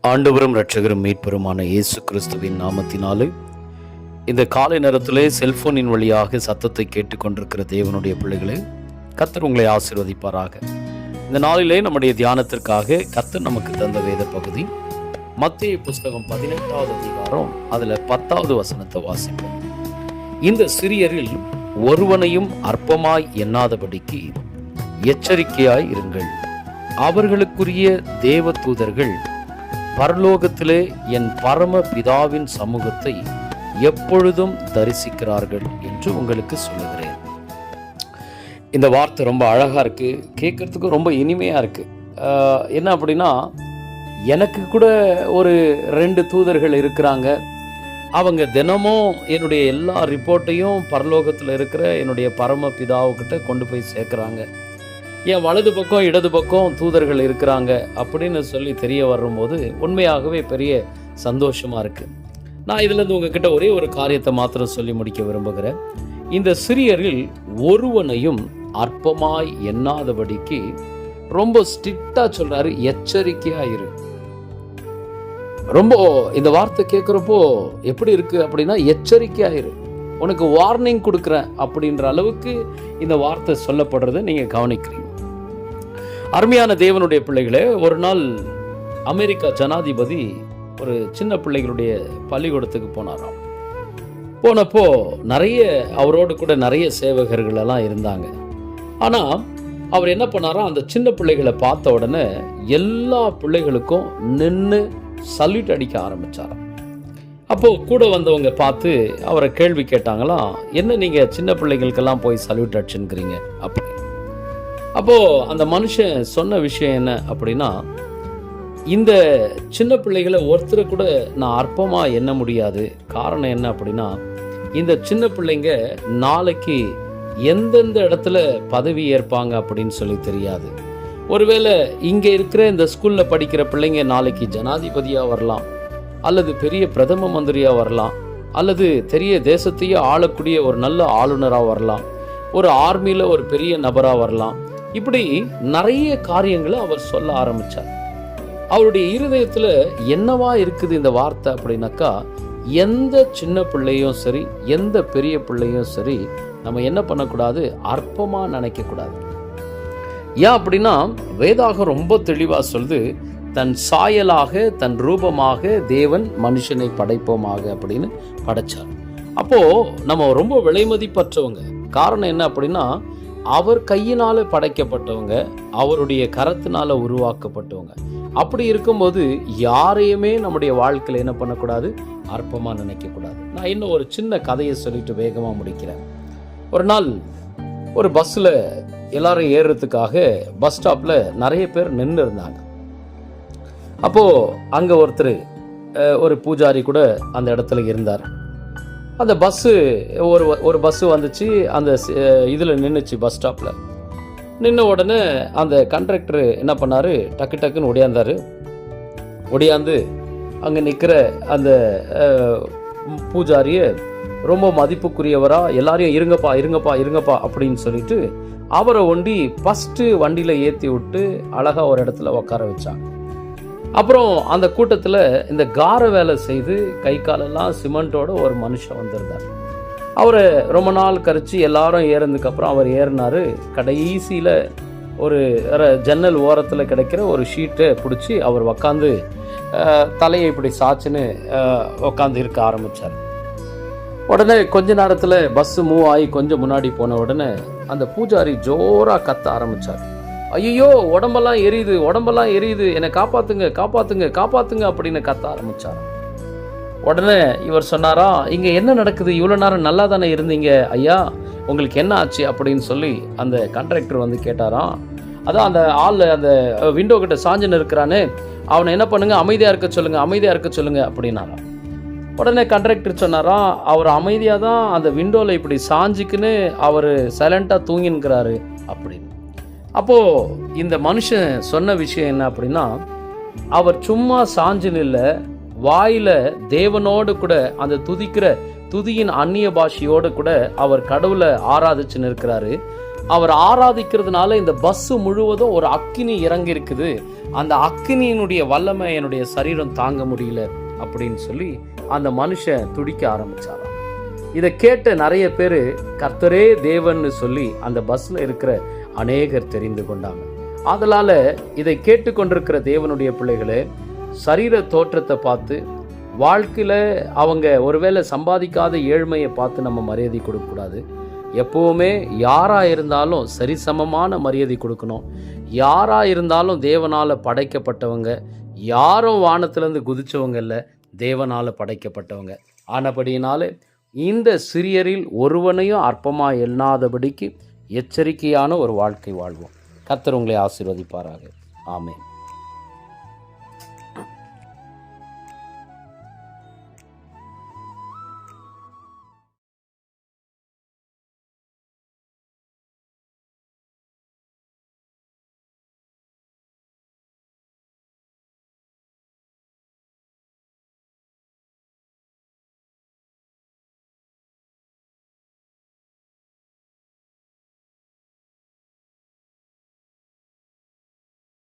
ஆண்டவரும் இரட்சகரும் மீட்பெருமான இயேசு கிறிஸ்துவின் நாமத்தினாலே இந்த காலை நேரத்திலே செல்போனின் வழியாக சத்தத்தை கேட்டுக்கொண்டிருக்கிற தேவனுடைய பிள்ளைகளே, கர்த்தர் உங்களை ஆசீர்வதிப்பாராக. இந்த நாளிலே நம்முடைய தியானத்திற்காக கர்த்தர் நமக்கு தந்த வேத பகுதி மத்தேயு புஸ்தகம் 18வது அதிகாரம், அதில் 10வது வசனத்தை வாசிப்போம். இந்த சிறியரில் ஒருவனையும் அற்பமாய் எண்ணாதபடிக்கு எச்சரிக்கையாய் இருங்கள். அவர்களுக்குரிய தேவ தூதர்கள் பரலோகத்திலே என் பரம பிதாவின் சமூகத்தை எப்பொழுதும் தரிசிக்கிறார்கள் என்று உங்களுக்கு சொல்லுகிறேன். இந்த வார்த்தை ரொம்ப அழகா இருக்கு, கேட்கறதுக்கு ரொம்ப இனிமையா இருக்கு. என்ன அப்படின்னா, எனக்கு கூட ஒரு 2 தூதர்கள் இருக்கிறாங்க. அவங்க தினமும் என்னுடைய எல்லா ரிப்போர்ட்டையும் பரலோகத்தில் இருக்கிற என்னுடைய பரம பிதாவுக்கிட்ட கொண்டு போய் சேர்க்குறாங்க. என் வலது பக்கம் இடது பக்கம் தூதர்கள் இருக்கிறாங்க அப்படின்னு சொல்லி தெரிய வரும்போது உண்மையாகவே பெரிய சந்தோஷமாக இருக்குது. நான் இதிலேருந்து உங்ககிட்ட ஒரே ஒரு காரியத்தை மாத்திரம் சொல்லி முடிக்க விரும்புகிறேன். இந்த சிறியரில் ஒருவனையும் அற்பமாய் எண்ணாதபடிக்கு ரொம்ப ஸ்ட்ரிக்டாக சொல்கிறாரு, எச்சரிக்கையாக இரு. ரொம்ப இந்த வார்த்தை கேட்குறப்போ எப்படி இருக்குது அப்படின்னா, எச்சரிக்கையாக இரு, உனக்கு வார்னிங் கொடுக்குறேன் அப்படின்ற அளவுக்கு இந்த வார்த்தை சொல்லப்படுறதை நீங்கள் கவனிக்கிறீங்க. அருமையான தேவனுடைய பிள்ளைகளே, ஒரு நாள் அமெரிக்கா ஜனாதிபதி ஒரு சின்ன பிள்ளைகளுடைய பள்ளிக்கூடத்துக்கு போனாராம். போனப்போ அவரோடு கூட நிறைய சேவகர்கள் எல்லாம் இருந்தாங்க. ஆனால் அவர் என்ன பண்ணாராம், அந்த சின்ன பிள்ளைகளை பார்த்த உடனே எல்லா பிள்ளைகளுக்கும் நின்று சல்யூட் அடிக்க ஆரம்பிச்சாராம். அப்போது கூட வந்தவங்க பார்த்து அவரை கேள்வி கேட்டாங்களாம், என்ன நீங்கள் சின்ன பிள்ளைகளுக்கெல்லாம் போய் சல்யூட் அடிச்சுங்கிறீங்க அப்படி. அப்போது அந்த மனுஷன் சொன்ன விஷயம் என்ன அப்படின்னா, இந்த சின்ன பிள்ளைகளை ஒருத்தரை கூட நான் அற்பமாக எண்ண முடியாது. காரணம் என்ன அப்படின்னா, இந்த சின்ன பிள்ளைங்க நாளைக்கு எந்தெந்த இடத்துல பதவி ஏற்பாங்க அப்படின்னு சொல்லி தெரியாது. ஒருவேளை இங்கே இருக்கிற இந்த ஸ்கூலில் படிக்கிற பிள்ளைங்க நாளைக்கு ஜனாதிபதியாக வரலாம், அல்லது பெரிய பிரதம மந்திரியாக வரலாம், அல்லது பெரிய தேசத்தையே ஆளக்கூடிய ஒரு நல்ல ஆளுநராக வரலாம், ஒரு ஆர்மியில் ஒரு பெரிய நபராக வரலாம். இப்படி நிறைய காரியங்களை அவர் சொல்ல ஆரம்பித்தார். அவருடைய இருதயத்தில் என்னவா இருக்குது இந்த வார்த்தை அப்படின்னாக்கா, எந்த சின்ன பிள்ளையும் சரி, எந்த பெரிய பிள்ளையும் சரி, நம்ம என்ன பண்ணக்கூடாது, அற்பமாக நினைக்கக்கூடாது. ஏன் அப்படின்னா, வேதாகம் ரொம்ப தெளிவாக சொல்லுது, தன் சாயலாக தன் ரூபமாக தேவன் மனுஷனை படைப்போமாக அப்படின்னு படைச்சார். அப்போது நம்ம ரொம்ப விலைமதிப்பற்றவங்க. காரணம் என்ன அப்படின்னா, அவர் கையினால் படைக்கப்பட்டவங்க, அவருடைய கரத்தினால் உருவாக்கப்பட்டவங்க. அப்படி இருக்கும்போது யாரையுமே நம்முடைய வாழ்க்கையில் என்ன பண்ணக்கூடாது, அற்பமாக நினைக்கக்கூடாது. நான் இன்னும் ஒரு சின்ன கதையை சொல்லிட்டு வேகமாக முடிக்கிறேன். ஒரு நாள் ஒரு பஸ்ஸில் எல்லாரும் ஏறுறதுக்காக பஸ் ஸ்டாப்பில் நிறைய பேர் நின்று இருந்தாங்க. அப்போது அங்கே ஒரு பூஜாரி கூட அந்த இடத்துல இருந்தார். அந்த பஸ்ஸு ஒரு பஸ்ஸு வந்துச்சு, அந்த இதில் நின்றுச்சு, பஸ் ஸ்டாப்பில் நின்ன உடனே அந்த கண்டக்டர் என்ன பண்ணார், டக்குன்னு ஒடியாந்து அங்கே நிற்கிற அந்த பூஜாரியை ரொம்ப மதிப்புக்குரியவராக எல்லாரையும் இருங்கப்பா அப்படின்னு சொல்லிட்டு அவரை ஒண்டி ஃபஸ்ட்டு வண்டியில் ஏற்றி விட்டு அழகாக ஒரு இடத்துல உட்கார வச்சாங்க. அப்புறம் அந்த கூட்டத்தில் இந்த கார வேலை செய்து கை காலெல்லாம் சிமெண்ட்டோட ஒரு மனுஷன் வந்திருந்தார். அவரை ரொம்ப நாள் கழித்து எல்லாரும் ஏறினதுக்கப்புறம் அவர் ஏறினார். கடைசியில் ஒரு ஜன்னல் ஓரத்தில் கிடைக்கிற ஒரு ஷீட்டை பிடிச்சி அவர் உக்காந்து தலையை இப்படி சாச்சுன்னு உக்காந்து இருக்க ஆரம்பித்தார். உடனே கொஞ்ச நேரத்தில் பஸ்ஸு மூவ் ஆகி கொஞ்சம் முன்னாடி போன உடனே அந்த பூஜாரி ஜோராக கத்த ஆரம்பித்தார். ஐயோ, உடம்பெல்லாம் எரியுது, என்னை காப்பாத்துங்க அப்படின்னு கத்த ஆரம்பிச்சார். உடனே இவர் சொன்னாரா, இங்கே என்ன நடக்குது, இவ்வளோ நேரம் நல்லா தானே இருந்தீங்க ஐயா, உங்களுக்கு என்ன ஆச்சு அப்படின்னு சொல்லி அந்த கண்டக்டர் வந்து கேட்டாராம். அதான் அந்த ஆள் அந்த விண்டோ கிட்ட சாஞ்சுன்னு இருக்கிறானே, அவனை என்ன பண்ணுங்க, அமைதியாக இருக்க சொல்லுங்க அப்படின்னாராம். உடனே கண்டக்டர் சொன்னாராம், அவர் அமைதியாக தான் அந்த விண்டோவில் இப்படி சாஞ்சிக்குன்னு அவர் சைலண்ட்டாக தூங்கின்னுக்கிறாரு அப்படின்னு. அப்போது இந்த மனுஷன் சொன்ன விஷயம் என்ன அப்படின்னா, அவர் சும்மா சாஞ்சுன்னு இல்லை, வாயில் தேவனோடு கூட அந்த துதியின் அந்நிய பாஷையோடு கூட அவர் கடவுளை ஆராதிச்சுன்னு இருக்கிறாரு. அவர் ஆராதிக்கிறதுனால இந்த பஸ் முழுவதும் ஒரு அக்கினி இறங்கி இருக்குது, அந்த அக்கினியினுடைய வல்லமை என்னுடைய சரீரம் தாங்க முடியல அப்படின்னு சொல்லி அந்த மனுஷன் துடிக்க ஆரம்பிச்சாராம். இதை கேட்ட நிறைய பேர் கர்த்தரே தேவன்னு சொல்லி அந்த பஸ்ல இருக்கிற அநேகர் தெரிந்து கொண்டாங்க. அதனால இதை கேட்டுக்கொண்டிருக்கிற தேவனுடைய பிள்ளைகளே, சரீர தோற்றத்தை பார்த்து வாழ்க்கையில் அவங்க ஒருவேளை சம்பாதிக்காத ஏழ்மையை பார்த்து நம்ம மரியாதை கொடுக்கக்கூடாது. எப்போவுமே யாராக இருந்தாலும் சரிசமமான மரியாதை கொடுக்கணும். யாராக இருந்தாலும் தேவனால் படைக்கப்பட்டவங்க, யாரும் வானத்திலேருந்து குதித்தவங்க இல்லை, தேவனால் படைக்கப்பட்டவங்க. ஆனபடியினாலே இந்த சிறியரில் ஒருவனையும் அற்பமாக எண்ணாதபடிக்கு எச்சரிக்கையான ஒரு வாழ்க்கை வாழ்வோம். கர்த்தர் உங்களை ஆசீர்வதிப்பாராக. ஆமென்.